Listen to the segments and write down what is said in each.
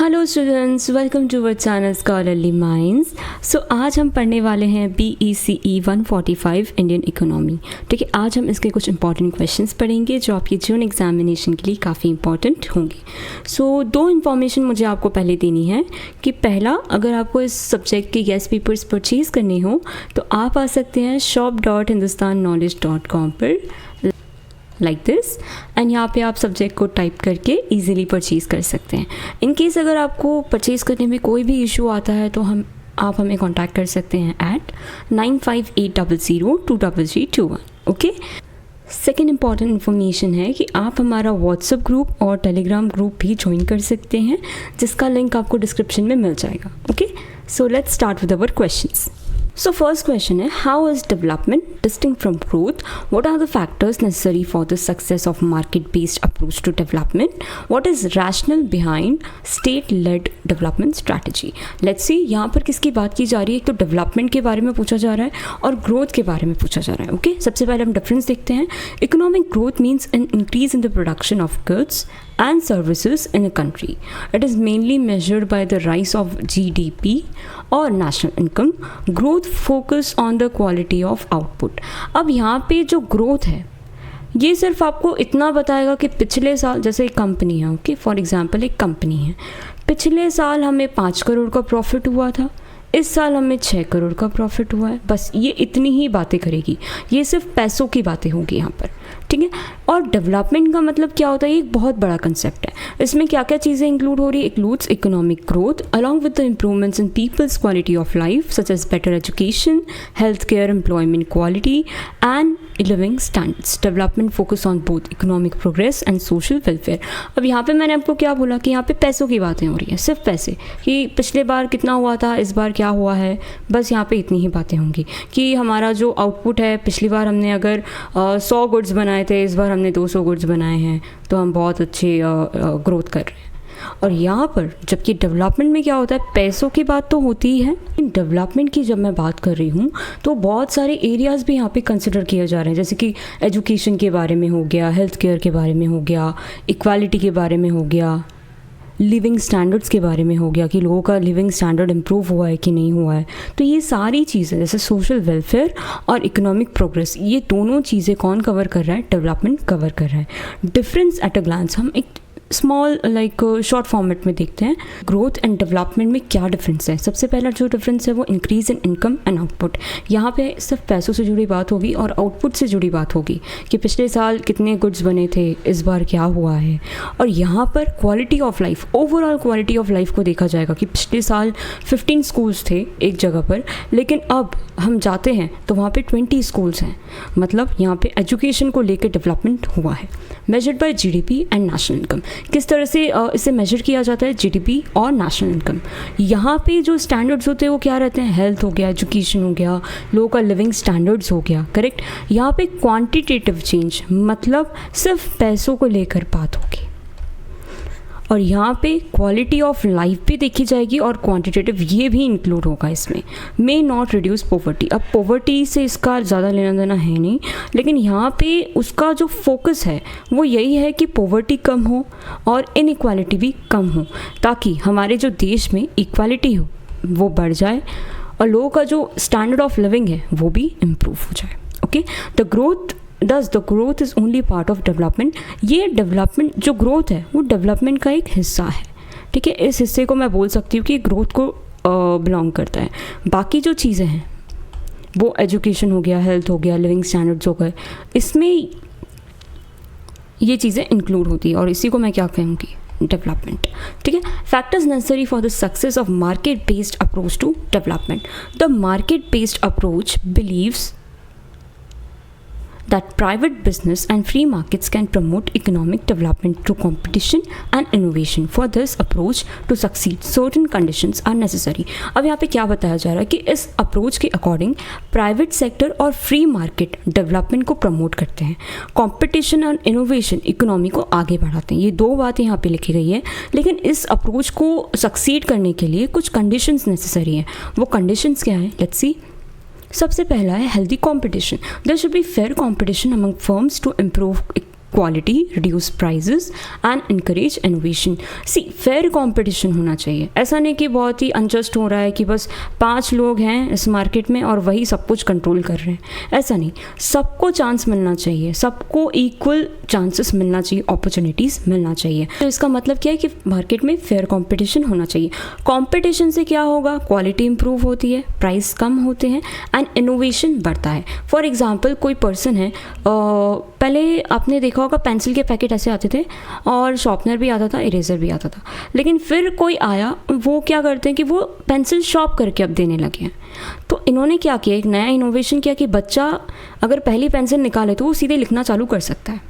Hello students, welcome to our channel Scholarly Minds. So आज हम पढ़ने वाले हैं BECE 145 इंडियन इकोनॉमी। ठीक है, आज हम इसके कुछ इंपॉर्टेंट क्वेश्चंस पढ़ेंगे जो आपकी जून एग्जामिनेशन के लिए काफ़ी इंपॉर्टेंट होंगे। सो दो इन्फॉर्मेशन मुझे आपको पहले देनी है कि पहला, अगर आपको इस सब्जेक्ट के गेस्ट पेपर्स परचेज़ करने हो तो आप आ सकते हैं shop.hindustanknowledge.com पर लाइक दिस, एंड यहाँ पे आप सब्जेक्ट को टाइप करके इजीली परचेज़ कर सकते हैं। इन केस अगर आपको परचेज़ करने में कोई भी इशू आता है तो आप हमें कांटेक्ट कर सकते हैं at 9580023321। Okay. Second important information है कि आप हमारा व्हाट्सएप ग्रुप और टेलीग्राम ग्रुप भी ज्वाइन कर सकते हैं, जिसका लिंक आपको डिस्क्रिप्शन में मिल जाएगा। Okay, so let's start with our questions. So first question है, how is development distinct from growth? What are the factors necessary for the success of market-based approach to development? What is rationale behind state-led development strategy? Let's see, यहाँ पर किसकी बात की जा रही है। एक तो डेवलपमेंट के बारे में पूछा जा रहा है और ग्रोथ के बारे में पूछा जा रहा है। ओके, सबसे पहले हम डिफरेंस देखते हैं। Economic growth means an increase in the production of goods and services in a country. It is mainly measured by the rise of GDP or national income. Growth focus on the quality of output. अब यहाँ पे जो growth है ये सिर्फ आपको इतना बताएगा कि पिछले साल, जैसे एक कंपनी है, ओके, फॉर एग्जांपल एक कंपनी है, पिछले साल हमें 5 करोड़ का प्रॉफिट हुआ था, इस साल हमें 6 करोड़ का प्रॉफिट हुआ है। बस ये इतनी ही बातें करेगी, ये सिर्फ पैसों की बातें होंगी यहाँ पर। ठीक है, और डेवलपमेंट का मतलब क्या होता है, ये एक बहुत बड़ा कंसेप्ट है। इसमें क्या क्या चीज़ें इंक्लूड हो रही है? Includes economic growth along with the improvements in people's quality of life such as better education, health care, employment quality and living standards. Development focus on both economic progress and social welfare. अब यहाँ पे मैंने आपको क्या बोला कि यहाँ पे पैसों की बातें हो रही हैं, सिर्फ पैसे, कि पिछले बार कितना हुआ था, इस बार क्या हुआ है, बस यहाँ पे इतनी ही बातें होंगी। कि हमारा जो आउटपुट है, पिछली बार हमने अगर 100 गुड्स बनाए थे, इस बार हमने 200 गुड्स बनाए हैं, तो हम बहुत अच्छी ग्रोथ कर रहे हैं। और यहाँ पर जबकि डेवलपमेंट में क्या होता है, पैसों की बात तो होती ही है। डेवलपमेंट की जब मैं बात कर रही हूँ तो बहुत सारे एरियाज़ भी यहाँ पे कंसिडर किए जा रहे हैं, जैसे कि एजुकेशन के बारे में हो गया, हेल्थ केयर के बारे में हो गया, इक्वालिटी के बारे में हो गया, लिविंग स्टैंडर्ड्स के बारे में हो गया कि लोगों का लिविंग स्टैंडर्ड इम्प्रूव हुआ है कि नहीं हुआ है। तो ये सारी चीज़ें, जैसे सोशल वेलफेयर और इकोनॉमिक प्रोग्रेस, ये दोनों चीज़ें कौन कवर कर रहा है? डेवलपमेंट कवर कर रहा है। डिफरेंस एट अ ग्लांस हम एक स्मॉल शॉर्ट फॉर्मेट में देखते हैं। ग्रोथ एंड डेवलपमेंट में क्या डिफरेंस है? सबसे पहला जो डिफरेंस है वो increase in income and output. यहाँ पे सिर्फ पैसों से जुड़ी बात होगी और आउटपुट से जुड़ी बात होगी कि पिछले साल कितने गुड्स बने थे, इस बार क्या हुआ है। और यहाँ पर quality of life, overall quality of life को देखा जाएगा कि पिछले साल 15 स्कूल्स थे एक जगह पर, लेकिन अब हम जाते हैं तो वहाँ पे 20 स्कूल्स हैं। मतलब यहाँ पे एजुकेशन को लेकर डेवलपमेंट हुआ है। Measured by GDP and national income. किस तरह से इसे मेजर किया जाता है? GDP और नेशनल इनकम। यहाँ पे जो स्टैंडर्ड्स होते हैं वो क्या रहते हैं? हेल्थ हो गया, एजुकेशन हो गया, लोगों का लिविंग स्टैंडर्ड्स हो गया, करेक्ट। यहाँ पे क्वांटिटेटिव चेंज, मतलब सिर्फ पैसों को लेकर बात होगी। और यहाँ पे क्वालिटी ऑफ लाइफ भी देखी जाएगी और क्वांटिटेटिव ये भी इंक्लूड होगा इसमें। May not reduce poverty. अब पॉवर्टी से इसका ज़्यादा लेना देना है नहीं, लेकिन यहाँ पे उसका जो फोकस है वो यही है कि पॉवर्टी कम हो और इनइक्वालिटी भी कम हो, ताकि हमारे जो देश में इक्वालिटी हो वो बढ़ जाए और लोगों का जो स्टैंडर्ड ऑफ लिविंग है वो भी इम्प्रूव हो जाए। Okay, the growth is only part of development. ये डेवलपमेंट, जो ग्रोथ है वो डेवलपमेंट का एक हिस्सा है। ठीक है, इस हिस्से को मैं बोल सकती हूँ कि ग्रोथ को बिलोंग करता है। बाकी जो चीज़ें हैं वो एजुकेशन हो गया, हेल्थ हो गया, लिविंग स्टैंडर्ड्स हो गए, इसमें ये चीज़ें इंक्लूड होती है और इसी को मैं क्या कहूँगी? डेवलपमेंट। ठीक है, factors necessary for the success of market based approach to development. The market based approach believes that private business and free markets can promote economic development through competition and innovation. For this approach to succeed, certain conditions are necessary. अब यहाँ पे क्या बताया जा रहा है कि इस अप्रोच के अकॉर्डिंग प्राइवेट सेक्टर और फ्री मार्केट डेवलपमेंट को प्रमोट करते हैं, कंपटीशन और इनोवेशन इकोनॉमी को आगे बढ़ाते हैं। ये दो बातें यहाँ पे लिखी गई है, लेकिन इस अप्रोच को सक्सीड करने के लिए कुछ कंडीशंस नेसेसरी हैं। वो कंडीशंस क्या हैं? Let's see. सबसे पहला है healthy competition. There should be fair competition among firms to improve quality, reduce prices and encourage innovation. See, fair competition होना चाहिए. ऐसा नहीं कि बहुत ही अनजस्ट हो रहा है कि बस 5 लोग हैं इस मार्केट में और वही सब कुछ कंट्रोल कर रहे हैं. ऐसा नहीं, सबको चांस मिलना चाहिए, सबको इक्वल चांसेस मिलना चाहिए, अपॉर्चुनिटीज़ मिलना चाहिए. तो इसका मतलब क्या है कि मार्केट में फेयर कंपटीशन होना चाहिए. कंपटीशन से क्या होगा? क्वालिटी इंप्रूव होती है, प्राइस कम होते हैं एंड इनोवेशन बढ़ता है. फॉर एग्जांपल कोई पर्सन है, पहले आपने देखा होगा पेंसिल के पैकेट ऐसे आते थे और शॉर्पनर भी आता था, इरेजर भी आता था. लेकिन फिर कोई आया, वो क्या करते हैं कि वो पेंसिल शॉर्प करके अब देने लगे हैं. तो इन्होंने क्या किया, एक नया इनोवेशन किया कि बच्चा अगर पहली पेंसिल निकाले तो वो सीधे लिखना चालू कर सकता है.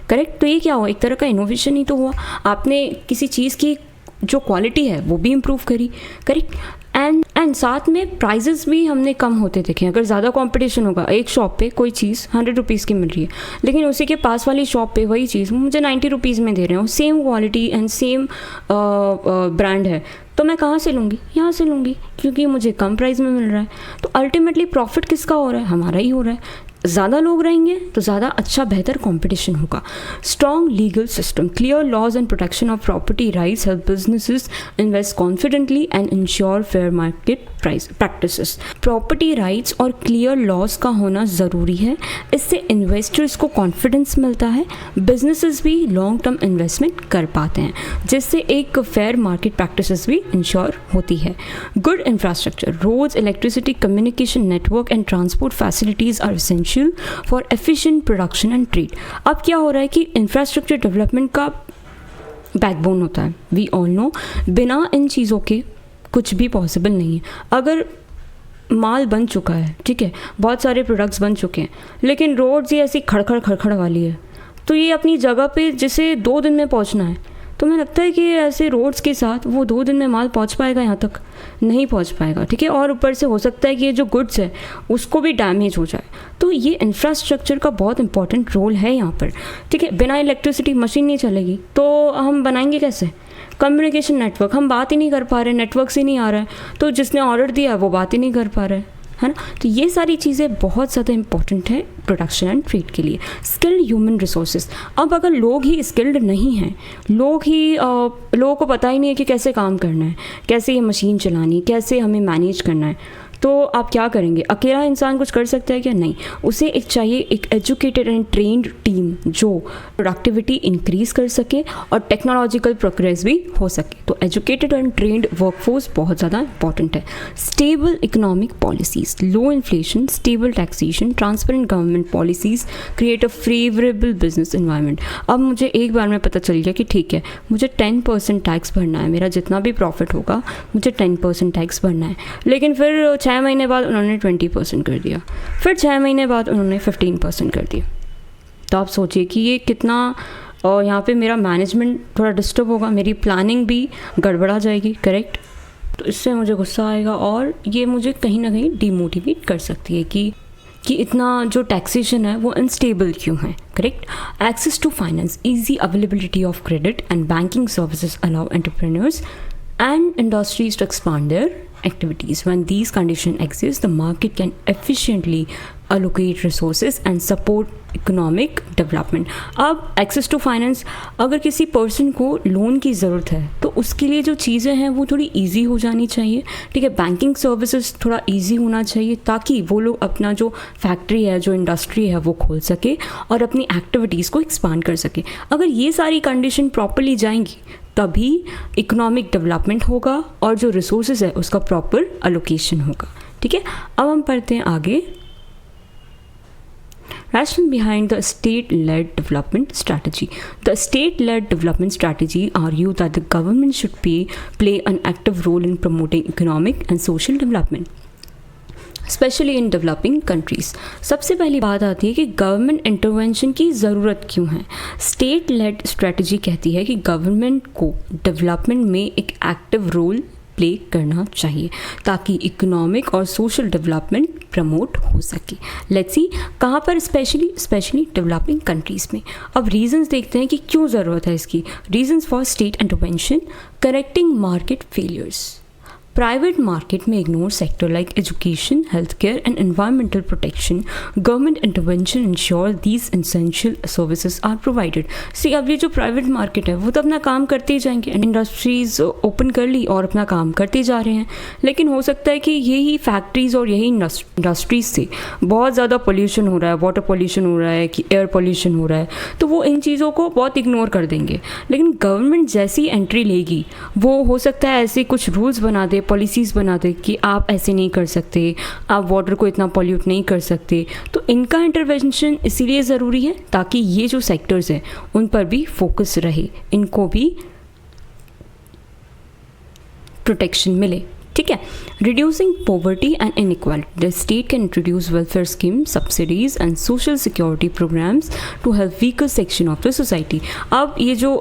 करेक्ट. तो ये क्या हुआ? एक तरह का इनोवेशन ही तो हुआ. आपने किसी चीज़ की जो क्वालिटी है वो भी इम्प्रूव करी. करेक्ट. एंड साथ में प्राइजेस भी हमने कम होते देखे. अगर ज़्यादा कंपटीशन होगा, एक शॉप पे कोई चीज़ 100 रुपीज़ की मिल रही है, लेकिन उसी के पास वाली शॉप पे वही चीज़ मुझे 90 रुपीज़ में दे रहे हो, same quality and same brand है, तो मैं कहाँ से लूँगी? यहाँ से लूँगी, क्योंकि मुझे कम प्राइस में मिल रहा है. तो अल्टीमेटली प्रॉफिट किसका हो रहा है? हमारा ही हो रहा है. ज़्यादा लोग रहेंगे तो ज़्यादा अच्छा बेहतर कंपटीशन होगा. Strong legal system, clear laws and protection of property rights help businesses invest confidently and ensure fair market practices. Property rights और क्लियर लॉज का होना ज़रूरी है. इससे इन्वेस्टर्स को कॉन्फिडेंस मिलता है, बिजनेसेस भी लॉन्ग टर्म इन्वेस्टमेंट कर पाते हैं, जिससे एक फेयर मार्केट प्रैक्टिसेस भी इंश्योर होती है. Good infrastructure, roads, electricity, communication network and transport facilities are essential for efficient production and trade. अब क्या हो रहा है कि इंफ्रास्ट्रक्चर डेवलपमेंट का बैकबोन होता है. वी ऑल नो, बिना इन चीज़ों के कुछ भी पॉसिबल नहीं है. अगर माल बन चुका है, ठीक है, बहुत सारे प्रोडक्ट्स बन चुके हैं, लेकिन रोड्स ही ऐसी खड़खड़ वाली है, तो ये अपनी जगह पे जिसे 2 दिन में पहुंचना है, तो मुझे लगता है कि ऐसे रोड्स के साथ वो 2 दिन में माल पहुंच पाएगा? यहाँ तक नहीं पहुंच पाएगा. ठीक है. और ऊपर से हो सकता है कि ये जो गुड्स है उसको भी डैमेज हो जाए. तो ये इंफ्रास्ट्रक्चर का बहुत इंपॉर्टेंट रोल है यहाँ पर. ठीक है. बिना इलेक्ट्रिसिटी मशीन नहीं चलेगी, तो हम बनाएंगे कैसे? कम्युनिकेशन नेटवर्क, हम बात ही नहीं कर पा रहे, नेटवर्क से नहीं आ रहा है, तो जिसने ऑर्डर दिया है वो बात ही नहीं कर पा रहा है ना. तो ये सारी चीज़ें बहुत ज़्यादा इंपॉर्टेंट है प्रोडक्शन एंड ट्रेड के लिए. स्किल्ड ह्यूमन रिसोर्सेज, अब अगर लोग ही स्किल्ड नहीं हैं, लोगों को पता ही नहीं है कि कैसे काम करना है, कैसे ये मशीन चलानी, कैसे हमें मैनेज करना है, तो आप क्या करेंगे? अकेला इंसान कुछ कर सकता है क्या? नहीं. उसे चाहिए एक एजुकेटेड एंड ट्रेंड टीम जो प्रोडक्टिविटी इंक्रीज़ कर सके और टेक्नोलॉजिकल प्रोग्रेस भी हो सके. तो एजुकेटेड एंड ट्रेंड वर्कफोर्स बहुत ज़्यादा इंपॉर्टेंट है. Stable economic policies, low inflation, stable taxation, transparent government policies create a favourable business environment. अब मुझे एक बार में पता चल गया कि ठीक है, मुझे 10% टैक्स भरना है, मेरा जितना भी प्रॉफिट होगा मुझे 10% टैक्स भरना है. लेकिन फिर 6 महीने बाद उन्होंने 20% कर दिया, फिर 6 महीने बाद उन्होंने 15% कर दिया. तो आप सोचिए कि ये कितना यहाँ पे मेरा मैनेजमेंट थोड़ा डिस्टर्ब होगा, मेरी प्लानिंग भी गड़बड़ा जाएगी. करेक्ट. तो इससे मुझे गुस्सा आएगा और ये मुझे कहीं ना कहीं डिमोटिवेट कर सकती है कि इतना जो टैक्सेशन है वो अनस्टेबल क्यों है. Correct. Access to finance, easy availability of credit and banking services allow entrepreneurs and industries to expand their activities. When these conditions exist, the market can efficiently allocate resources and support economic development. अब access to finance, अगर किसी person को loan की ज़रूरत है तो उसके लिए जो चीज़ें हैं वो थोड़ी ईजी हो जानी चाहिए. ठीक है. बैंकिंग सर्विसेज थोड़ा ईजी होना चाहिए ताकि वो लोग अपना जो फैक्ट्री है, जो इंडस्ट्री है वो खोल सके और अपनी एक्टिविटीज़ को एक्सपांड कर सके. अगर ये सारी कंडीशन प्रॉपरली जाएंगी तभी इकोनॉमिक डेवलपमेंट होगा और जो रिसोर्सेज है उसका प्रॉपर अलोकेशन होगा. ठीक है. अब हम पढ़ते हैं आगे. Rationale behind the state-led development strategy. The state-led development strategy argue that the government should play an active role in promoting economic and social development, specially in developing countries. सबसे पहली बात आती है कि गवर्नमेंट इंटरवेंशन की ज़रूरत क्यों है. स्टेट लेड स्ट्रेटजी कहती है कि गवर्नमेंट को डेवलपमेंट में एक एक्टिव रोल प्ले करना चाहिए ताकि इकोनॉमिक और सोशल डेवलपमेंट प्रमोट हो सके. लेट्स सी कहाँ पर स्पेशली डेवलपिंग कंट्रीज़ में. अब रीजंस देखते हैं कि क्यों ज़रूरत है इसकी. Reasons for state intervention: correcting market failures, Private market may ignore sector like education, healthcare and environmental protection. Government intervention ensure these essential services are provided. See, अब ये जो प्राइवेट मार्केट है वो तो अपना काम करते ही जाएंगे, इंडस्ट्रीज ओपन कर ली और अपना काम करते जा रहे हैं, लेकिन हो सकता है कि यही फैक्ट्रीज और यही इंडस्ट्रीज से बहुत ज़्यादा पोल्यूशन हो रहा है, वाटर पोल्यूशन हो रहा है कि एयर पोल्यूशन हो रहा है, तो वो इन चीज़ों को बहुत इग्नोर कर देंगे। लेकिन गवर्नमेंट जैसी एंट्री लेगी वो हो सकता है ऐसे कुछ रूल्स बना दे, पॉलिसीज़ बना दे कि आप ऐसे नहीं कर सकते, आप वाटर को इतना पॉल्यूट नहीं कर सकते। तो इनका इंटरवेंशन इसीलिए ज़रूरी है ताकि ये जो सेक्टर्स हैं उन पर भी फोकस रहे, इनको भी प्रोटेक्शन मिले। ठीक है। Reducing poverty and inequality, the state can introduce welfare scheme, subsidies and social security programs to help weaker section of the society. अब ये जो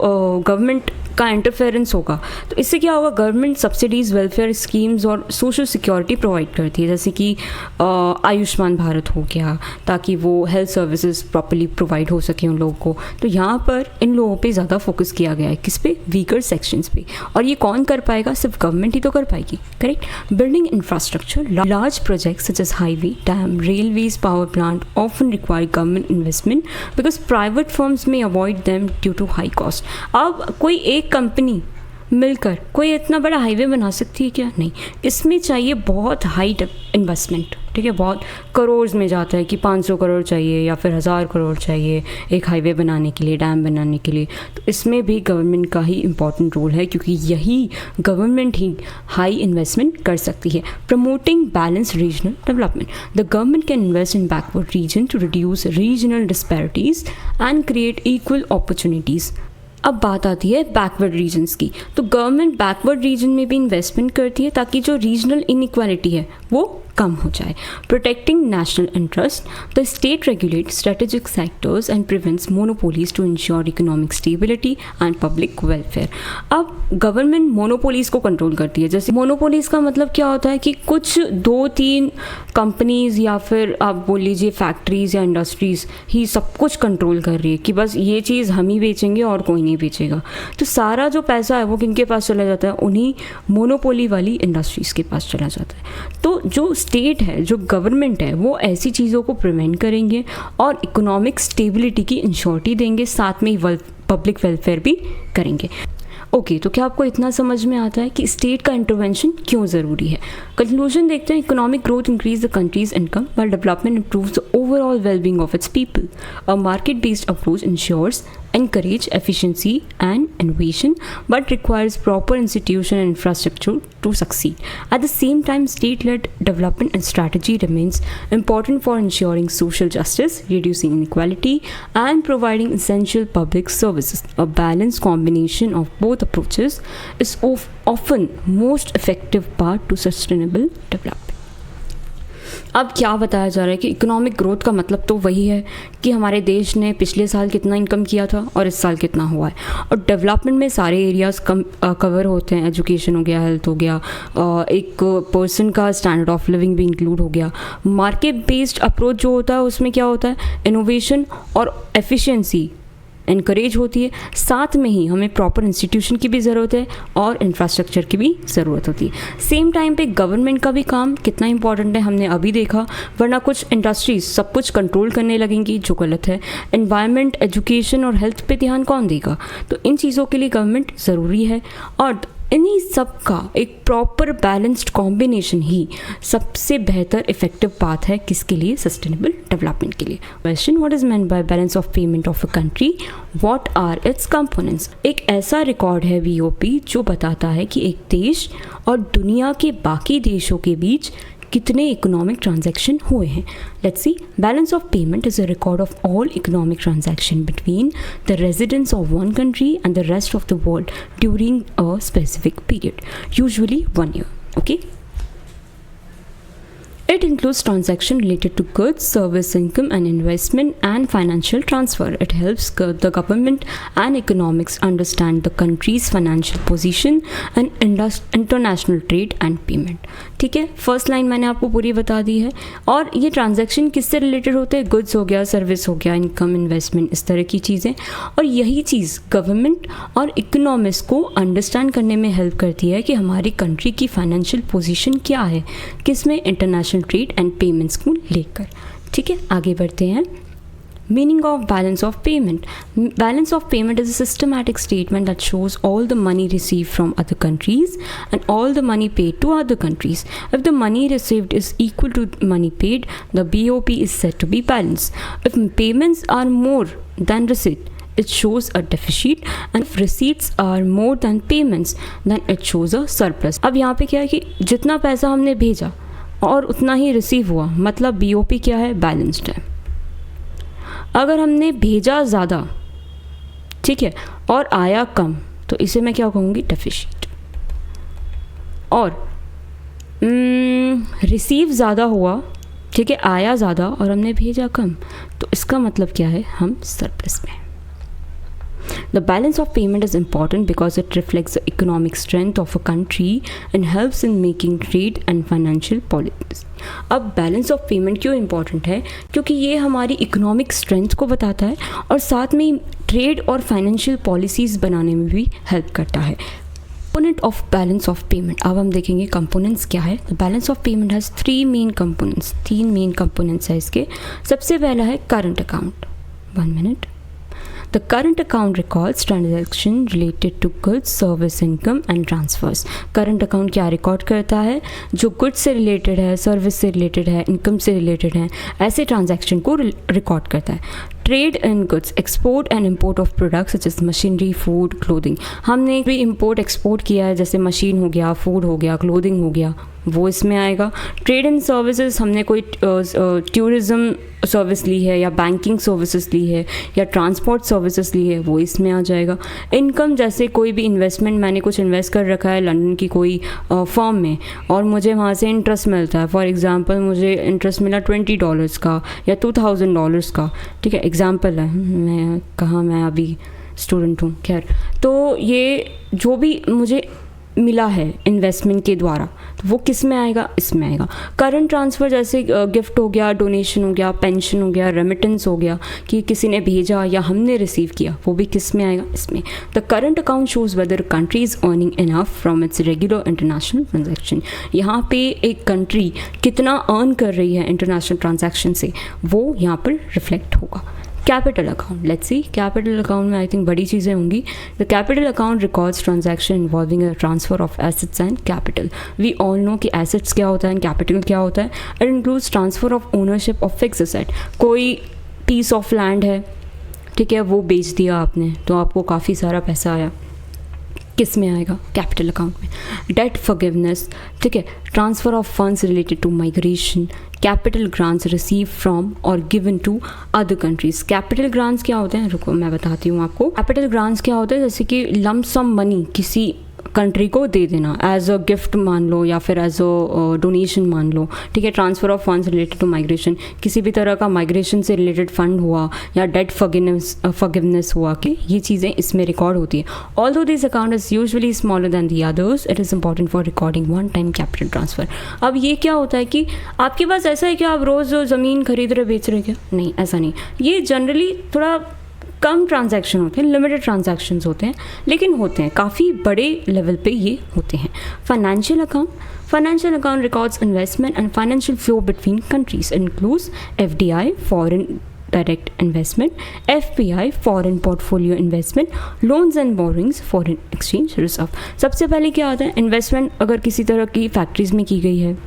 गवर्नमेंट का इंटरफेरेंस होगा तो इससे क्या होगा, गवर्नमेंट सब्सिडीज़, वेलफेयर स्कीम्स और सोशल सिक्योरिटी प्रोवाइड करती है, जैसे कि आयुष्मान भारत हो गया, ताकि वो हेल्थ सर्विसेज प्रॉपर्ली प्रोवाइड हो सके उन लोगों को। तो यहाँ पर इन लोगों पे ज़्यादा फोकस किया गया है, किस पे, वीकर सेक्शंस पे। और ये कौन कर पाएगा, सिर्फ गवर्नमेंट ही तो कर पाएगी, correct. Building infrastructure, large projects such as highway, dam, railways, power plant often require government investment because private firms may avoid them due to high cost. अब कोई एक कंपनी मिलकर कोई इतना बड़ा हाईवे बना सकती है क्या? नहीं, इसमें चाहिए बहुत हाई इन्वेस्टमेंट। ठीक है, बहुत करोड़ में जाता है कि 500 करोड़ चाहिए या फिर 1000 करोड़ चाहिए एक हाईवे बनाने के लिए, डैम बनाने के लिए। तो इसमें भी गवर्नमेंट का ही इम्पॉर्टेंट रोल है, क्योंकि यही गवर्नमेंट ही हाई इन्वेस्टमेंट कर सकती है। Promoting balance regional development, the government can invest in backward region to reduce regional disparities and create equal opportunities. अब बात आती है बैकवर्ड रीजन्स की, तो गवर्नमेंट बैकवर्ड रीजन में भी इन्वेस्टमेंट करती है ताकि जो रीजनल इनइक्वालिटी है वो कम हो जाए। Protecting national interest, the state regulate strategic sectors and prevents monopolies to ensure economic stability and public welfare. अब गवर्नमेंट मोनोपोलीज को कंट्रोल करती है। जैसे मोनोपोलीज का मतलब क्या होता है कि कुछ 2-3 कंपनीज या फिर आप बोल लीजिए फैक्ट्रीज या इंडस्ट्रीज ही सब कुछ कंट्रोल कर रही है कि बस ये चीज़ हम ही बेचेंगे और कोई नहीं बेचेगा। तो सारा जो पैसा है वो किनके पास चला जाता है, उन्हीं मोनोपोली वाली इंडस्ट्रीज़ के पास चला जाता है। तो जो स्टेट है, जो गवर्नमेंट है, वो ऐसी चीज़ों को प्रिवेंट करेंगे और इकोनॉमिक स्टेबिलिटी की इंश्योरिटी देंगे, साथ में ही पब्लिक वेलफेयर भी करेंगे। ओके, तो क्या आपको इतना समझ में आता है कि स्टेट का इंटरवेंशन क्यों ज़रूरी है? कंक्लूजन देखते हैं। Economic growth increase the country's income while development improves the overall wellbeing of its people. A market based approach ensures encourage efficiency and innovation but requires proper institution and infrastructure to succeed. At the same time, state-led development and strategy remains important for ensuring social justice, reducing inequality and providing essential public services. A balanced combination of both approaches is often most effective path to sustainable development. अब क्या बताया जा रहा है कि economic growth का मतलब तो वही है कि हमारे देश ने पिछले साल कितना इनकम किया था और इस साल कितना हुआ है। और डेवलपमेंट में सारे एरियाज़ कवर होते हैं, एजुकेशन हो गया, हेल्थ हो गया, एक पर्सन का स्टैंडर्ड ऑफ लिविंग भी इंक्लूड हो गया। मार्केट बेस्ड अप्रोच जो होता है उसमें क्या होता है, इनोवेशन और एफिशिएंसी इनकरेज होती है, साथ में ही हमें प्रॉपर इंस्टीट्यूशन की भी ज़रूरत है और इंफ्रास्ट्रक्चर की भी ज़रूरत होती है। सेम टाइम पे गवर्नमेंट का भी काम कितना इंपॉर्टेंट है हमने अभी देखा, वरना कुछ इंडस्ट्रीज सब कुछ कंट्रोल करने लगेंगी, जो गलत है। एनवायरनमेंट, एजुकेशन और हेल्थ पे ध्यान कौन देगा? तो इन चीज़ों के लिए गवर्नमेंट ज़रूरी है और इन्हीं सब का एक प्रॉपर बैलेंस्ड कॉम्बिनेशन ही सबसे बेहतर इफेक्टिव पाथ है किसके लिए, सस्टेनेबल डेवलपमेंट के लिए। Question, what is meant by balance of payment of a country, what are its components? एक ऐसा रिकॉर्ड है बीओपी जो बताता है कि एक देश और दुनिया के बाकी देशों के बीच कितने इकोनॉमिक ट्रांजैक्शन हुए हैं। Let's C, balance of payment is a record of all economic transaction between the residents of one country and the rest of the world during a specific period, usually 1 year. Okay, It includes transaction related to goods, service, income and investment and financial transfer. It helps the government and economics understand the country's financial position and international trade and payment. ठीक है, first line मैंने आपको पूरी बता दी है। और ये transaction किससे रिलेटेड होते हैं? गुड्स हो गया, सर्विस हो गया, इनकम, इन्वेस्टमेंट, इस तरह की चीज़ें। और यही चीज़ गवर्नमेंट और इकोनॉमिक्स को अंडरस्टैंड करने में हेल्प करती है कि हमारी कंट्री की फाइनेंशियल पोजीशन क्या है, किसमें इंटरनेशनल ट्रेड एंड पेमेंट्स को लेकर। ठीक है, आगे बढ़ते हैं। Meaning of balance of payment. Balance of payment is a systematic statement that shows all the money received from other countries and all the money paid to other countries. If the money received is equal to money paid, the BOP is said to be balanced. If payments are more than receipt, it shows a deficit, and if receipts are more than payments, then it shows a surplus. अब यहाँ पे क्या है कि जितना पैसा हमने भेजा और उतना ही रिसीव हुआ, मतलब BOP क्या है? बैलेंस्ड है। अगर हमने भेजा ज़्यादा, ठीक है, और आया कम, तो इसे मैं क्या कहूँगी? डेफिसिट। और रिसीव ज़्यादा हुआ, ठीक है, आया ज़्यादा और हमने भेजा कम, तो इसका मतलब क्या है? हम सरप्लस में। The balance of payment is important because it reflects the economic strength of a country and helps in making trade and financial policies. अब बैलेंस ऑफ पेमेंट क्यों इम्पॉर्टेंट है? क्योंकि ये हमारी इकोनॉमिक स्ट्रेंथ को बताता है और साथ में ट्रेड और फाइनेंशियल पॉलिसीज़ बनाने में भी हेल्प करता है। Component of balance of payment, अब हम देखेंगे कंपोनेंट्स क्या है। Balance of payment has 3 main components, 3 main components है इसके। सबसे पहला है current account. 1 minute. The current account records transaction related to goods, service, income and transfers. Current account क्या रिकॉर्ड करता है? जो goods से रिलेटेड है, सर्विस से रिलेटेड है, इनकम से रिलेटेड है, ऐसे ट्रांजैक्शन को रिकॉर्ड करता है। Trade and goods, export and import of products such as machinery, food, clothing. हमने भी इम्पोर्ट एक्सपोर्ट किया है, जैसे मशीन हो गया, फूड हो गया, क्लोथिंग हो गया, वो इसमें आएगा। ट्रेड एंड सर्विसेज, हमने कोई टूरिज़्म सर्विस ली है या बैंकिंग सर्विसेज ली है या ट्रांसपोर्ट सर्विसेज ली है, वो इसमें आ जाएगा। इनकम, जैसे कोई भी इन्वेस्टमेंट, मैंने कुछ इन्वेस्ट कर रखा है लंदन की कोई फर्म में और मुझे वहाँ से इंटरेस्ट मिलता है। फॉर एग्जांपल मुझे इंटरेस्ट मिला $20 का या $2000 का, ठीक है, एग्जांपल है, मैं अभी स्टूडेंट हूँ, खैर। तो ये जो भी मुझे मिला है इन्वेस्टमेंट के द्वारा, तो वो किस में आएगा? इसमें आएगा। करंट ट्रांसफ़र, जैसे गिफ्ट हो गया, डोनेशन हो गया, पेंशन हो गया, रेमिटेंस हो गया, कि किसी ने भेजा या हमने रिसीव किया, वो भी किस में आएगा? इसमें। The current account shows whether country is earning enough from its regular international transaction. यहाँ पे एक कंट्री कितना अर्न कर रही है इंटरनेशनल ट्रांजैक्शन से, वो यहाँ पर रिफ्लेक्ट होगा। Capital account, let's see. Capital account में आई थिंक बड़ी चीज़ें होंगी। The capital account records transaction involving a transfer of assets and capital. We all know कि एसेट्स क्या होता है एंड कैपिटल क्या होता है। It includes transfer of ownership of fix asset. कोई पीस ऑफ लैंड है, ठीक है, वो बेच दिया आपने, तो आपको काफ़ी सारा पैसा आया, किस में आएगा? कैपिटल अकाउंट में। डेट फॉरगिवनेस, ठीक है, transfer of funds related to migration, capital grants receive from और given to other countries. Capital grants क्या होते हैं? रुको मैं बताती हूँ आपको। कैपिटल ग्रांट्स क्या होते हैं? जैसे कि लंप सम मनी किसी कंट्री को दे देना एज अ गिफ्ट मान लो या फिर एज अ डोनेशन मान लो, ठीक है। Transfer of funds related to migration, किसी भी तरह का माइग्रेशन से रिलेटेड फंड हुआ या डेट फॉरगिवनेस हुआ, कि ये चीज़ें इसमें रिकॉर्ड होती है। Although this account is usually smaller than the others, it is important for recording one time capital transfer. अब ये क्या होता है कि आपके पास ऐसा है कि आप रोज़ ज़मीन खरीद रहे बेच रहे, क्या? नहीं, ऐसा नहीं। ये जनरली थोड़ा कम ट्रांजैक्शन होते हैं, लिमिटेड ट्रांजैक्शंस होते हैं, लेकिन होते हैं, काफ़ी बड़े लेवल पे ये होते हैं। Financial account records investment and financial flow between countries, includes FDI foreign direct investment, FPI foreign portfolio investment, loans and borings, foreign exchange reserve. सबसे पहले क्या आता है? इन्वेस्टमेंट अगर किसी तरह की फैक्ट्रीज में की गई है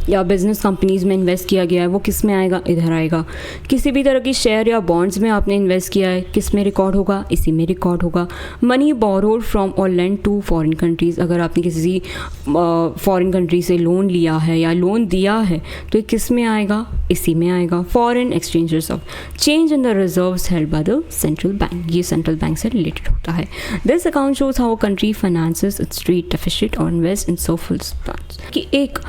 या बिजनेस कंपनीज़ में इन्वेस्ट किया गया है, वो किस में आएगा? इधर आएगा। किसी भी तरह की शेयर या बॉन्ड्स में आपने इन्वेस्ट किया है, किस में रिकॉर्ड होगा? इसी में रिकॉर्ड होगा। मनी बोरोड फ्रॉम और लेंड टू फॉरेन कंट्रीज़, अगर आपने किसी फॉरेन कंट्री से लोन लिया है या लोन दिया है, तो ये किस में आएगा? इसी में आएगा। Foreign exchange reserve, change in the reserves held by the central bank, ये सेंट्रल बैंक से रिलेटेड होता है। This account shows how country finances it's trade deficit और इन्वेस्ट इन सोशल प्लान्स, कि एक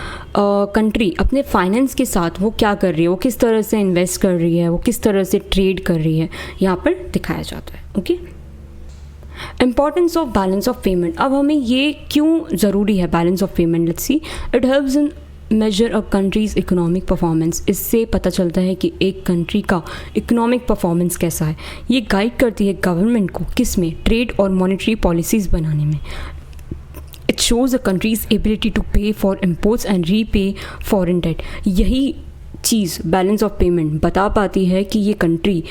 कंट्री अपने फाइनेंस के साथ वो क्या कर रही है, वो किस तरह से इन्वेस्ट कर रही है, वो किस तरह से ट्रेड कर रही है, यहाँ पर दिखाया जाता है। Okay, importance of balance of payment. अब हमें ये क्यों ज़रूरी है balance of payment, let's see. It helps in measure a country's economic performance. इससे पता चलता है कि एक कंट्री का इकोनॉमिक परफॉर्मेंस कैसा है। ये गाइड करती है गवर्नमेंट को किस में, ट्रेड और मॉनेटरी पॉलिसीज़ बनाने में। It shows a country's ability to pay for imports and repay foreign debt. यही चीज़ बैलेंस ऑफ पेमेंट बता पाती है कि ये कंट्री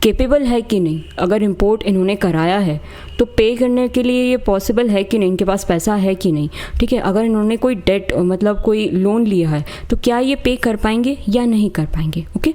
कैपेबल है कि नहीं। अगर इंपोर्ट इन्होंने कराया है तो पे करने के लिए ये पॉसिबल है कि नहीं, इनके पास पैसा है कि नहीं, ठीक है। अगर इन्होंने कोई डेट मतलब कोई लोन लिया है तो क्या ये पे कर पाएंगे या नहीं कर पाएंगे। Okay,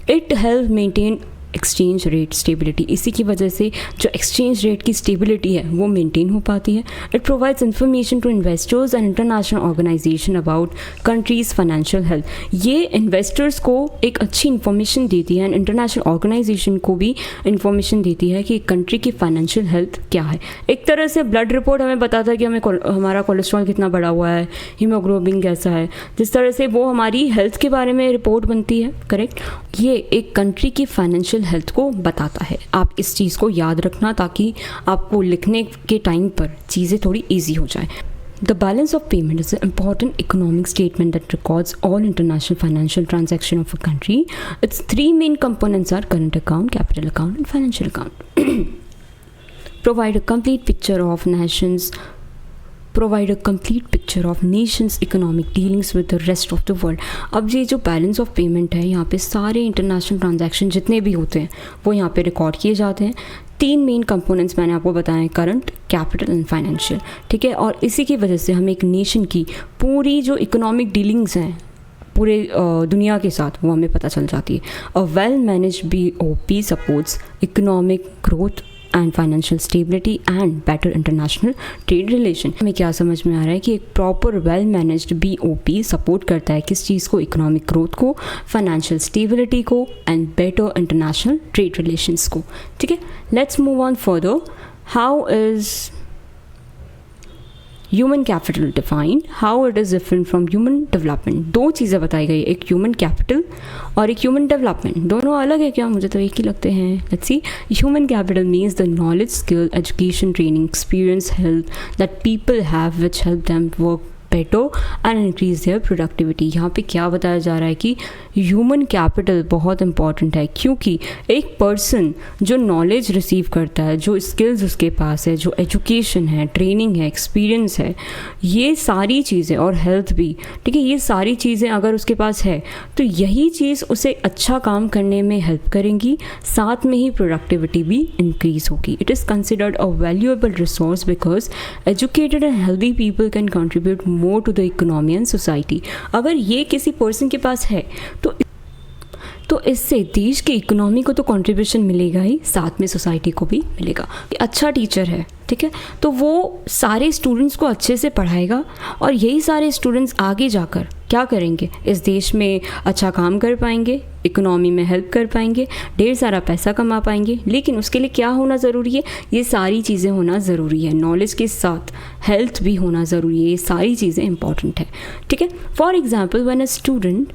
it help maintain exchange rate stability. इसी की वजह से जो एक्सचेंज रेट की स्टेबिलिटी है वो मेंटेन हो पाती है। It provides information to investors and international organization about country's financial health. ये इन्वेस्टर्स को एक अच्छी इन्फॉर्मेशन देती है एंड इंटरनेशनल ऑर्गेनाइजेशन को भी इन्फॉर्मेशन देती है कि कंट्री की फाइनेंशियल हेल्थ क्या है। एक तरह से ब्लड रिपोर्ट हमें बताता है कि हमें हमारा कोलेस्ट्रॉल कितना बढ़ा हुआ है, हीमोग्लोबिन कैसा है, जिस तरह से वो हमारी हेल्थ के बारे में रिपोर्ट बनती है, करेक्ट। ये एक कंट्री की फाइनेंशियल हेल्थ को बताता है। आप इस चीज़ को याद रखना ताकि आपको लिखने के टाइम पर चीज़ें थोड़ी ईजी हो जाए। The balance of payment is an important economic statement that records all international financial transactions of a country. Its three main components are current account, capital account, and financial account. Provide a complete picture of nation's economic dealings with the rest of the world. अब ये जो balance of payment है, यहाँ पे सारे international transaction जितने भी होते हैं वो यहाँ पे रिकॉर्ड किए जाते हैं। 3 मेन कंपोनेंट्स मैंने आपको बताए, करंट, कैपिटल एंड फाइनेंशियल, ठीक है। और इसी की वजह से हमें एक नेशन की पूरी जो इकोनॉमिक डीलिंग्स हैं पूरे दुनिया के साथ वो हमें पता चल जाती है। A well managed BOP supports economic growth and financial stability and better international trade relation. हमें क्या समझ में आ रहा है कि एक proper well managed BOP support करता है किस चीज़ को, इकोनॉमिक ग्रोथ को, फाइनेंशियल स्टेबिलिटी को and better international trade relations को, ठीक है। Let's move on further. How is human capital defined, how it is different from human development. 2 चीज़ें बताई गई, एक ह्यूमन कैपिटल और एक ह्यूमन डेवलपमेंट। दोनों अलग है क्या? मुझे तो एक ही लगते हैं। Let's C, human capital means the knowledge, skill, education, training, experience, health that people have which help them work better and increase their productivity. यहाँ पे क्या बताया जा रहा है कि ह्यूमन कैपिटल बहुत इंपॉर्टेंट है, क्योंकि एक पर्सन जो नॉलेज रिसीव करता है, जो स्किल्स उसके पास है, जो एजुकेशन है, ट्रेनिंग है, एक्सपीरियंस है, ये सारी चीज़ें और हेल्थ भी, ठीक है, ये सारी चीज़ें अगर उसके पास है तो यही चीज़ उसे अच्छा काम करने में हेल्प करेंगी, साथ में ही प्रोडक्टिविटी भी इंक्रीज होगी। It is considered a valuable resource because educated and healthy people can contribute more to the economy and society. अगर ये किसी पर्सन के पास है तो इससे देश की इकोनॉमी को तो कंट्रीब्यूशन मिलेगा ही, साथ में सोसाइटी को भी मिलेगा। अच्छा टीचर है, ठीक है, तो वो सारे स्टूडेंट्स को अच्छे से पढ़ाएगा और यही सारे स्टूडेंट्स आगे जाकर क्या करेंगे, इस देश में अच्छा काम कर पाएंगे, इकोनॉमी में हेल्प कर पाएंगे, ढेर सारा पैसा कमा पाएंगे। लेकिन उसके लिए क्या होना ज़रूरी है? ये सारी चीज़ें होना ज़रूरी है। नॉलेज के साथ हेल्थ भी होना ज़रूरी है। ये सारी चीज़ें इंपॉर्टेंट है, ठीक है। For example, when a student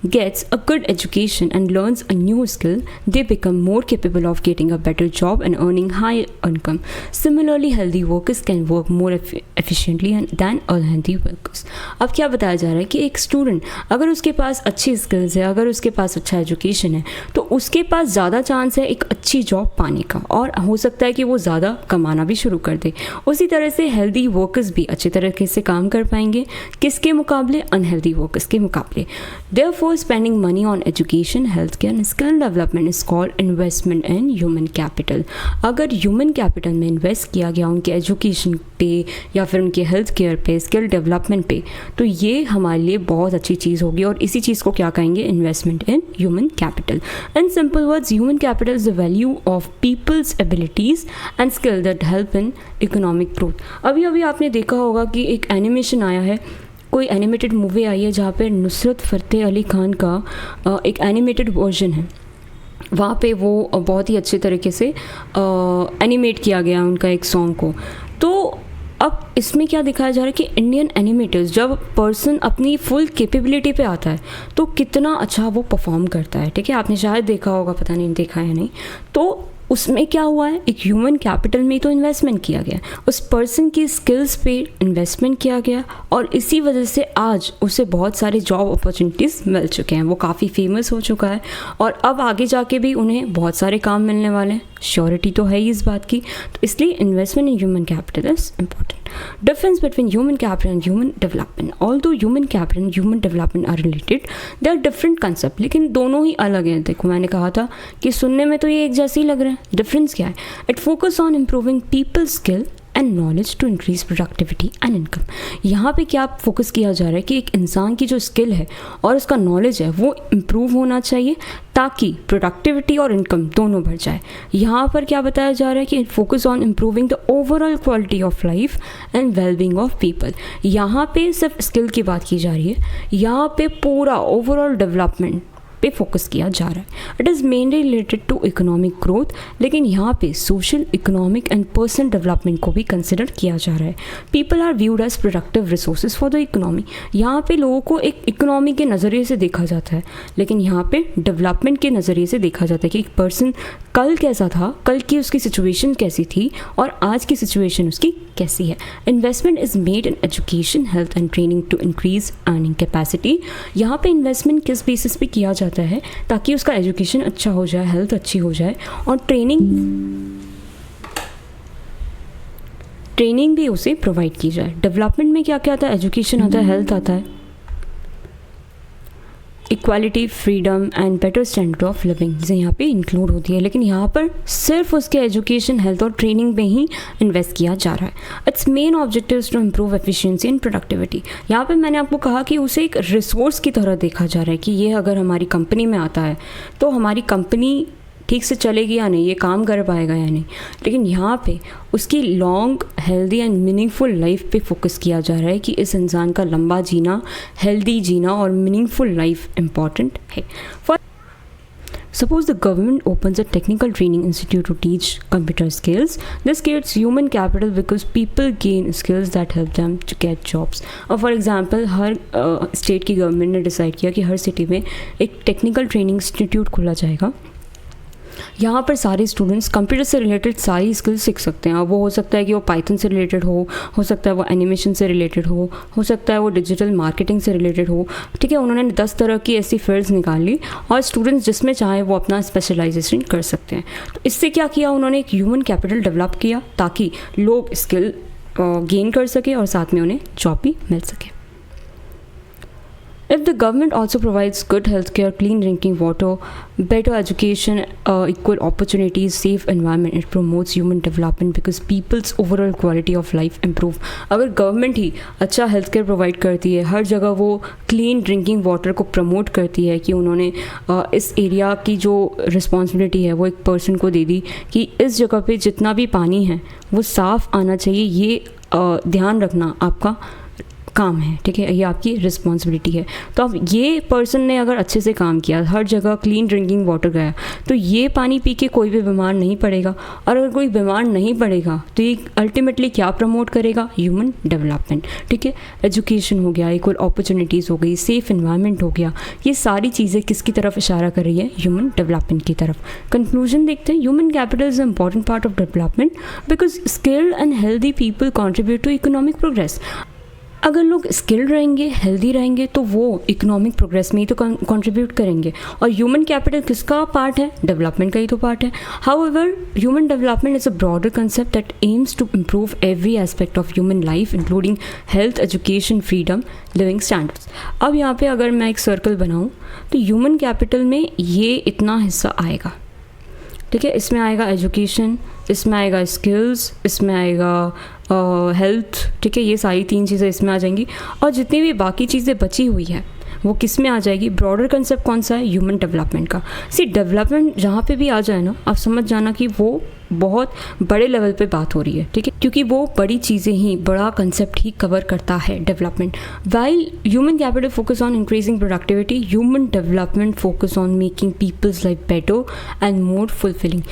gets a good education and learns a new skill, they become more capable of getting a better job and earning high income. Similarly, healthy workers can work more efficiently than unhealthy workers. अब क्या बताया जा रहा है कि एक student अगर उसके पास अच्छी स्किल्स है, अगर उसके पास अच्छा एजुकेशन है, तो उसके पास ज़्यादा चांस है एक अच्छी जॉब पाने का, और हो सकता है कि वो ज़्यादा कमाना भी शुरू कर दे। उसी तरह से हेल्दी वर्कर्स भी अच्छी तरीके से काम कर पाएंगे, किसके मुकाबले? अनहेल्दी वर्कर्स के मुकाबले। Therefore, spending money on education, healthcare and skill development is called investment in human capital. अगर human capital में इन्वेस्ट किया गया उनके एजुकेशन पे या फिर उनके हेल्थ केयर पे, स्किल डेवलपमेंट पे, तो ये हमारे लिए बहुत अच्छी चीज़ होगी, और इसी चीज़ को क्या कहेंगे? Investment in human capital. In simple words, human capital is the value of people's abilities and skill that help in economic growth. अभी अभी आपने देखा होगा कि एक एनिमेशन आया है, कोई एनिमेटेड मूवी आई है जहाँ पे नुसरत फ़तेह अली खान का एक एनिमेटेड वर्जन है। वहाँ पे वो बहुत ही अच्छे तरीके से एनिमेट किया गया उनका एक सॉन्ग को। तो अब इसमें क्या दिखाया जा रहा है कि इंडियन एनिमेटर्स जब पर्सन अपनी फुल कैपेबिलिटी पे आता है तो कितना अच्छा वो परफॉर्म करता है, ठीक है। आपने शायद देखा होगा, पता नहीं देखा है नहीं, तो उसमें क्या हुआ है, एक ह्यूमन कैपिटल में तो इन्वेस्टमेंट किया गया, उस पर्सन की स्किल्स पे इन्वेस्टमेंट किया गया और इसी वजह से आज उसे बहुत सारे जॉब अपॉर्चुनिटीज़ मिल चुके हैं, वो काफ़ी फेमस हो चुका है और अब आगे जाके भी उन्हें बहुत सारे काम मिलने वाले हैं, श्योरिटी तो है ही इस बात की। तो इसलिए investment in human capital is important. Difference between human capital and human development. Although human capital and human development are related, they are different concept. लेकिन दोनों ही अलग हैं। देखो मैंने कहा था कि सुनने में तो ये एक जैसे ही लग रहे हैं, डिफरेंस क्या है? It focus on improving people's skill and knowledge to increase productivity and income. यहाँ पे क्या फोकस किया जा रहा है कि एक इंसान की जो स्किल है और उसका नॉलेज है वो इम्प्रूव होना चाहिए ताकि प्रोडक्टिविटी और इनकम दोनों बढ़ जाए। यहाँ पर क्या बताया जा रहा है कि focus on improving the overall quality of life and wellbeing of people. यहाँ पे सिर्फ स्किल की बात की जा रही है, यहाँ पे पूरा ओवरऑल डेवलपमेंट पे फोकस किया जा रहा है। It is mainly related to economic growth, लेकिन यहाँ पे social, economic and personal development को भी कंसिडर किया जा रहा है। People are viewed as productive resources for the economy. यहाँ पे लोगों को एक इकोनॉमी के नज़रिए से देखा जाता है, लेकिन यहाँ पे डेवलपमेंट के नज़रिए से देखा जाता है कि एक पर्सन कल कैसा था, कल की उसकी सिचुएशन कैसी थी और आज की सिचुएशन उसकी कैसी है। Investment is made in education, health and training to increase earning capacity. यहाँ पे इन्वेस्टमेंट किस बेसिस पे किया जाता है ताकि उसका एजुकेशन अच्छा हो जाए, हेल्थ अच्छी हो जाए और ट्रेनिंग भी उसे प्रोवाइड की जाए। डेवलपमेंट में क्या क्या आता है? एजुकेशन आता है, हेल्थ आता है, equality, freedom and better standard of living जैसे यहाँ पे इंक्लूड होती है, लेकिन यहाँ पर सिर्फ उसके एजुकेशन, हेल्थ और ट्रेनिंग में ही इन्वेस्ट किया जा रहा है। Its main objective to improve efficiency and productivity. यहाँ पे मैंने आपको कहा कि उसे एक रिसोर्स की तरह देखा जा रहा है कि ये अगर हमारी कंपनी में आता है तो हमारी कंपनी ठीक से चलेगी या नहीं, ये काम कर पाएगा या नहीं, लेकिन यहाँ पे उसकी long, healthy and meaningful life पे फोकस किया जा रहा है कि इस इंसान का लंबा जीना, हेल्दी जीना और मीनिंगफुल लाइफ इम्पॉर्टेंट है। For Suppose the government opens a technical training institute to teach computer skills. This creates human capital because people gain skills that help them to get jobs. और for example her state की government ने decide किया कि हर city में एक technical training institute खोला जाएगा। यहाँ पर सारे स्टूडेंट्स कंप्यूटर से रिलेटेड सारी स्किल्स सीख सकते हैं। अब वो हो सकता है कि वो पाइथन से रिलेटेड हो सकता है वो एनिमेशन से रिलेटेड हो सकता है वो डिजिटल मार्केटिंग से रिलेटेड हो, ठीक है। उन्होंने 10 तरह की ऐसी फील्ड्स निकाली और स्टूडेंट्स जिसमें चाहे वो अपना स्पेशलाइजेशन कर सकते हैं। तो इससे क्या किया उन्होंने, एक ह्यूमन कैपिटल डेवलप किया ताकि लोग स्किल गेन कर सके और साथ में उन्हें जॉब भी मिल सके। If the government also provides good healthcare, clean drinking water, better education, equal opportunities, safe environment, it promotes human development because people's overall quality of life improve. अगर गवर्नमेंट ही अच्छा हेल्थ केयर प्रोवाइड करती है, हर जगह वो clean drinking water को promote करती है कि उन्होंने इस एरिया की जो रिस्पॉन्सिबिलिटी है वो एक पर्सन को दे दी कि इस जगह पे जितना भी पानी है वो साफ़ आना चाहिए, ये ध्यान रखना आपका काम है, ठीक है, ये आपकी रिस्पॉन्सिबिलिटी है। तो अब ये पर्सन ने अगर अच्छे से काम किया, हर जगह क्लीन ड्रिंकिंग वाटर गया, तो ये पानी पी के कोई भी बीमार नहीं पड़ेगा। और अगर कोई बीमार नहीं पड़ेगा तो ये अल्टीमेटली क्या प्रमोट करेगा? ह्यूमन डेवलपमेंट, ठीक है। एजुकेशन हो गया, इक्वल अपॉर्चुनिटीज़ हो गई, सेफ एनवायरनमेंट हो गया, ये सारी चीज़ें किसकी तरफ इशारा कर रही है? ह्यूमन डेवलपमेंट की तरफ। कंक्लूजन देखते हैं, human capital is a important part of development because skilled and healthy people contribute to economic progress. अगर लोग स्किल्ड रहेंगे, हेल्दी रहेंगे तो वो इकोनॉमिक प्रोग्रेस में ही तो कंट्रीब्यूट करेंगे। और ह्यूमन कैपिटल किसका पार्ट है? डेवलपमेंट का ही तो पार्ट है। However human development is a broader concept that aims to improve every aspect of human life including health, education, freedom, living standards. अब यहाँ पे अगर मैं एक सर्कल बनाऊँ तो ह्यूमन कैपिटल में ये इतना हिस्सा आएगा, ठीक है। इसमें आएगा एजुकेशन, इसमें आएगा स्किल्स, इसमें आएगा हेल्थ, ठीक है, ये सारी 3 चीज़ें इसमें आ जाएंगी। और जितनी भी बाकी चीज़ें बची हुई है वो किस में आ जाएगी? ब्रॉडर कंसेप्ट कौन सा है? ह्यूमन डेवलपमेंट का। डेवलपमेंट जहाँ पे भी आ जाए ना, आप समझ जाना कि वो बहुत बड़े लेवल पे बात हो रही है, ठीक है, क्योंकि वो बड़ी चीज़ें ही, बड़ा कंसेप्ट ही कवर करता है development. While human capital focus on increasing productivity, human development focus on making people's life better and more fulfilling.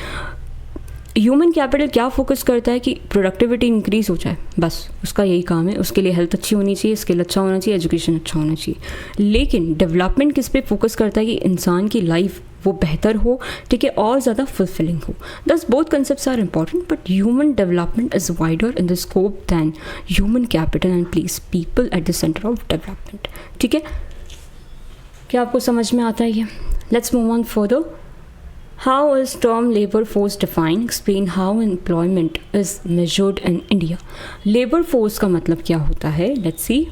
Human capital क्या फोकस करता है कि प्रोडक्टिविटी इंक्रीज हो जाए, बस उसका यही काम है। उसके लिए हेल्थ अच्छी होनी चाहिए, स्किल अच्छा होना चाहिए, एजुकेशन अच्छा होना चाहिए। लेकिन डेवलपमेंट किस पे फोकस करता है कि इंसान की लाइफ वो बेहतर हो, ठीक है, और ज़्यादा फुलफिलिंग हो। Thus both concepts are important, but human development is wider in the scope than human capital and place people at the centre of development. ठीक है, क्या आपको समझ में आता है ये? Let's move on further. How is term labor force defined? Explain how employment is measured in India. Labor force का मतलब क्या होता है? Let's see.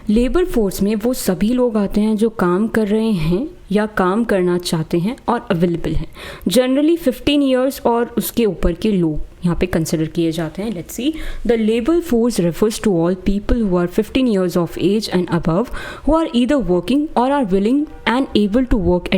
लेबर फोर्स में वो सभी लोग आते हैं जो काम कर रहे हैं या काम करना चाहते हैं और अवेलेबल हैं। जनरली 15 ईयर्स और उसके ऊपर के लोग यहाँ पे कंसिडर किए जाते हैं। Let's see, the labour force refers to all people who are 15 years of age and above who are either working or are willing and able to work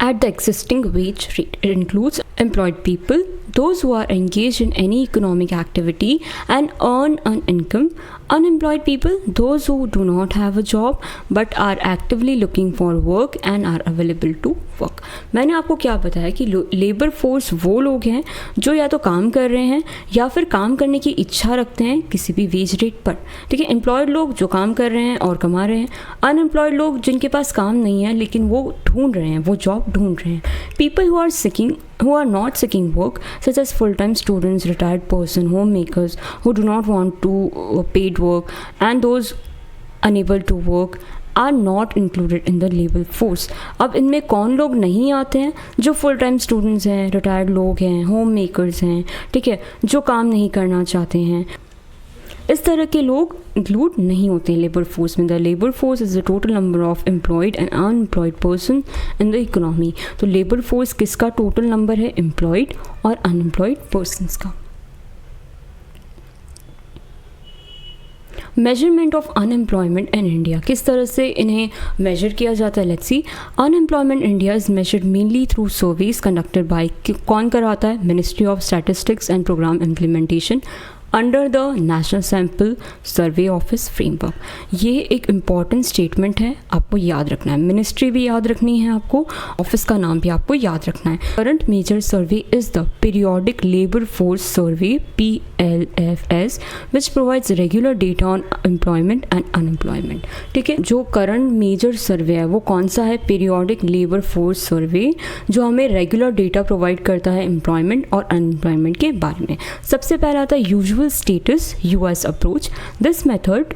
at the existing wage rate. It includes employed people, those who are engaged in any economic activity and earn an income. Unemployed people, those who do not have a job but are actively looking for work and are available to work. मैंने आपको क्या बताया कि labour force वो लोग हैं जो या तो काम कर रहे हैं या फिर काम करने की इच्छा रखते हैं किसी भी वेज रेट पर। ठीक है, एम्प्लॉयड लोग जो काम कर रहे हैं और कमा रहे हैं, अनएम्प्लॉयड लोग जिनके पास काम नहीं है लेकिन वो ढूंढ रहे हैं, वो जॉब ढूंढ रहे हैं। People who are not seeking work, such as full-time students, retired person, homemakers who do not want to paid work, and those unable to work are not included in the labor force. अब इनमें कौन लोग नहीं आते हैं? जो full time students हैं, retired लोग हैं, होम मेकर्स हैं, ठीक है, जो काम नहीं करना चाहते हैं, इस तरह के लोग इंक्लूड नहीं होते हैं लेबर फोर्स में। The labour force is the total number of employed and unemployed person in the economy. तो लेबर फोर्स किसका टोटल नंबर है? एम्प्लॉयड और अनएम्प्लॉयड पर्सनस का। Measurement of unemployment in India, किस तरह से इन्हें मेजर किया जाता है? Let's see, unemployment India is measured mainly through surveys conducted by, कौन करवाता है? Ministry of Statistics and Programme Implementation under the national sample survey office framework. ये एक इम्पॉर्टेंट स्टेटमेंट है, आपको याद रखना है। मिनिस्ट्री भी याद रखनी है आपको, ऑफिस का नाम भी आपको याद रखना है। Current measure survey is the periodic labour force survey PLFS which provides regular data on employment and unemployment. ठीक है, जो करंट मेजर सर्वे है वो कौन सा है? पीरियोडिक लेबर फोर्स सर्वे, जो हमें रेगुलर डेटा प्रोवाइड करता है एम्प्लॉयमेंट और अनएम्प्लॉयमेंट के बारे में। सबसे पहला आता है usual status US approach. This method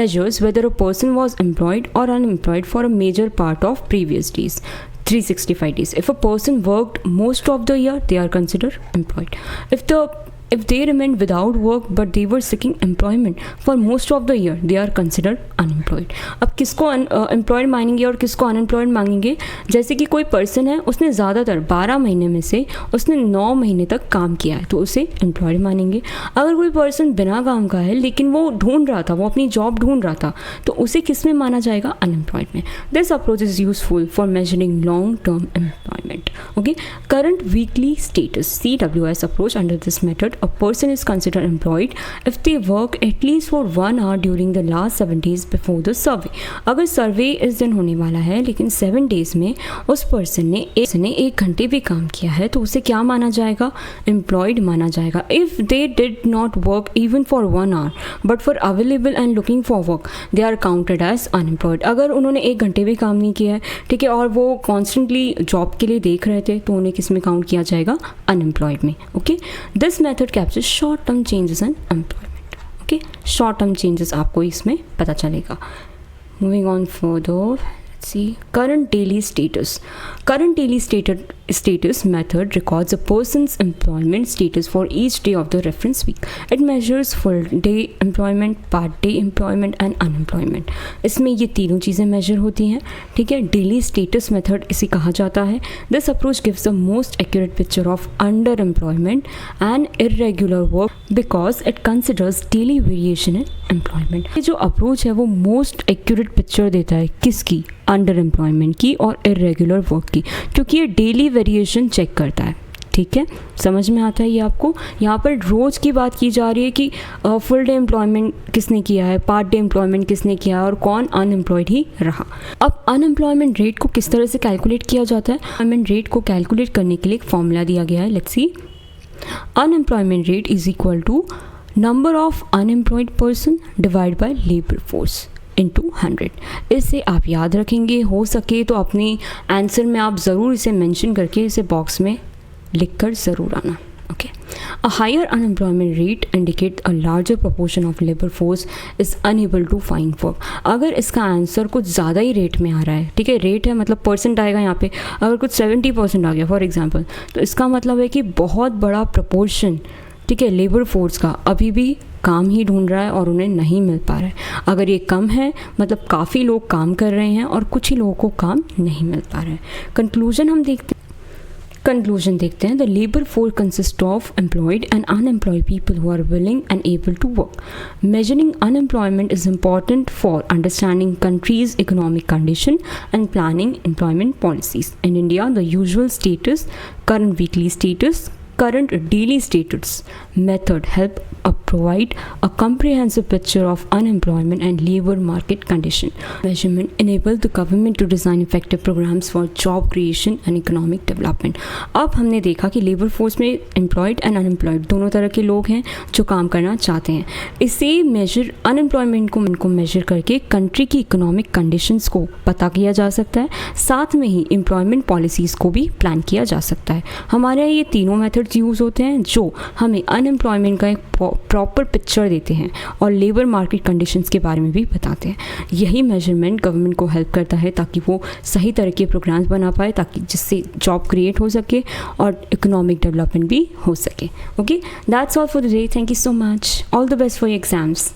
measures whether a person was employed or unemployed for a major part of previous days, 365 days. If a person worked most of the year, they are considered employed. If they remained without work but they were seeking employment for most of the year, they are considered unemployed. अब किसको employed मांगेंगे और किसको unemployed मांगेंगे? जैसे कि कोई person है, उसने ज़्यादातर 12 महीने में से उसने 9 महीने तक काम किया है तो उसे एम्प्लॉयड मानेंगे। अगर कोई पर्सन बिना काम का है लेकिन वो ढूंढ रहा था, वो अपनी जॉब ढूंढ रहा था, तो उसे किस में माना जाएगा? अनएम्प्लॉयड में। This approach is useful for measuring long term employment. Okay, current weekly status CWS approach. Under this method a person is considered employed if they work at least for 1 hour during the last 7 days before the survey. अगर सर्वे इस दिन होने वाला है लेकिन 7 days में उस person ने 1 घंटे भी काम किया है तो उसे क्या माना जाएगा? एम्प्लॉयड माना जाएगा। If they did not work even for 1 hour but for available and looking for work, they are counted as unemployed. अगर उन्होंने 1 घंटे भी काम नहीं किया है, ठीक है, और वो कॉन्स्टेंटली जॉब के लिए देख रहे थे, तो उन्हें किस में काउंट किया जाएगा? अनएम्प्लॉयड में। Okay, this method captures short term changes in employment. Okay, short term changes आपको इसमें पता चलेगा। Moving on further, let's see, current daily status. Current daily status method records a person's employment status for each day of the reference week. It measures full day employment, part day employment and unemployment. इसमें ये तीनों चीज़ें major होती हैं। ठीक है, daily status method इसे कहा जाता है। This approach gives the most accurate picture of under employment and irregular work because it considers daily variation in employment. ये जो अप्रोच है वो मोस्ट एक्यूरेट पिक्चर देता है किसकी? अंडर एम्प्लॉयमेंट की और इरेगुलर वर्क की, क्योंकि ये डेली वेरिएशन चेक करता है। ठीक है, समझ में आता है ये आपको। यहाँ पर रोज़ की बात की जा रही है कि फुल डे एम्प्लॉयमेंट किसने किया है, पार्ट डे एम्प्लॉयमेंट किसने किया है और कौन अनएम्प्लॉयड ही रहा। अब अनएम्प्लॉयमेंट रेट को किस तरह से कैलकुलेट किया जाता है? अनएम्प्लॉयमेंट रेट को कैलकुलेट करने के लिए एक फॉर्मूला दिया गया है, let's see. Unemployment rate is equal to number of unemployed person divide by labour force into 100। इसे आप याद रखेंगे, हो सके तो अपने आंसर में आप ज़रूर इसे मेंशन करके इसे बॉक्स में लिख कर ज़रूर आना। Okay, a higher unemployment rate indicate a larger proportion of labour force is unable to find work. अगर इसका आंसर कुछ ज़्यादा ही रेट में आ रहा है, ठीक है, रेट है मतलब परसेंट आएगा यहाँ पे, अगर कुछ 70% आ गया फॉर एग्जांपल, तो इसका मतलब है कि बहुत बड़ा प्रोपोर्शन, ठीक है, लेबर फोर्स का अभी भी काम ही ढूंढ रहा है और उन्हें नहीं मिल पा रहा है। अगर ये कम है मतलब काफ़ी लोग काम कर रहे हैं और कुछ ही लोगों को काम नहीं मिल पा रहा है। कंक्लूजन देखते हैं। The labour force consist of employed and unemployed people who are willing and able to work. Measuring unemployment is important for understanding country's economic condition and planning employment policies. In India the usual status, current weekly status, current daily status method help provide a comprehensive picture of unemployment and labor market condition. Measurement enable the government to design effective programs for job creation and economic development. अब हमने देखा कि labour force में employed and unemployed दोनों तरह के लोग हैं जो काम करना चाहते हैं। इसे मेजर अनएम्प्लॉयमेंट को मेजर करके कंट्री की इकोनॉमिक कंडीशंस को पता किया जा सकता है, साथ में ही एम्प्लॉयमेंट पॉलिसीज़ को भी प्लान किया जा सकता है। हमारे यहाँ ये तीनों मेथड्स यूज़ होते हैं जो हमें अनएम्प्लॉयमेंट का एक प्रॉपर पिक्चर देते हैं और लेबर मार्केट कंडीशंस के बारे में भी बताते हैं। यही मेजरमेंट गवर्नमेंट को हेल्प करता है ताकि वो सही तरह के प्रोग्राम्स बना पाए, ताकि जिससे जॉब क्रिएट हो सके और इकोनॉमिक डेवलपमेंट भी हो सके। Okay, that's all for the day. Thank you so much. All the best for your exams.